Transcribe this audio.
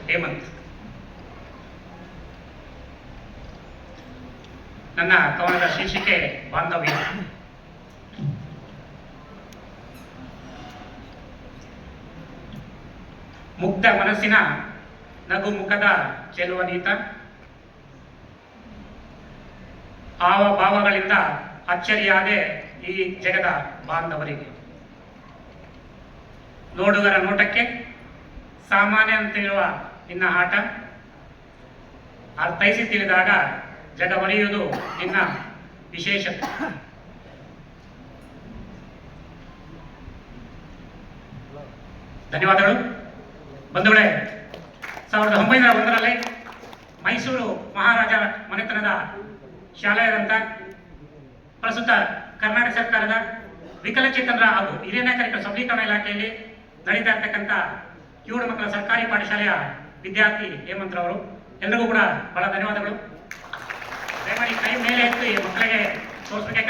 ಹೇಮಂತ್. ನನ್ನ ಕವನದ ಶೀರ್ಷಿಕೆ ಬಾಂಧವ್ಯ. ಮುಗ್ಧ ಮನಸ್ಸಿನ ನಗು ಮುಖದ ಚೆಲುವನೀತ, ಆವ ಭಾವಗಳಿಂದ ಅಚ್ಚರಿಯಾದೆ ಈ ಜಗದ ಬಾಂಧವರಿಗೆ. ನೋಡುಗರ ನೋಟಕ್ಕೆ ಸಾಮಾನ್ಯ ಅಂತಿರುವ ನಿನ್ನ ಆಟ ಅರ್ಥೈಸಿ ತಿಳಿದಾಗ ಜಗವರಿಯುವುದು ನಿನ್ನ ವಿಶೇಷತೆ. ಧನ್ಯವಾದಗಳು ಬಂಧುಗಳೇ. 1901ರಲ್ಲಿ ಮೈಸೂರು ಮಹಾರಾಜ ಮನೆತನದ ಶಾಲೆಯಾದಂಥ ಪ್ರಸ್ತುತ ಕರ್ನಾಟಕ ಸರ್ಕಾರದ ವಿಕಲಚೇತನರ ಹಾಗೂ ಹಿರಿಯ ನಾಗರಿಕರ ಸಬಲೀಕರಣ ಇಲಾಖೆಯಲ್ಲಿ ನಡೀತಾ ಇರ್ತಕ್ಕಂಥ ಕಿವುಡ ಮಕ್ಕಳ ಸರ್ಕಾರಿ ಪಾಠಶಾಲೆಯ ವಿದ್ಯಾರ್ಥಿ ಹೇಮಂತ್ರವರು. ಎಲ್ರಿಗೂ ಕೂಡ ಬಹಳ ಧನ್ಯವಾದಗಳು. ದಯಮಾಡಿ ಕೈ ಮೇಲೆ ಎತ್ತಿ ಮಕ್ಕಳಿಗೆ ತೋರಿಸಬೇಕು.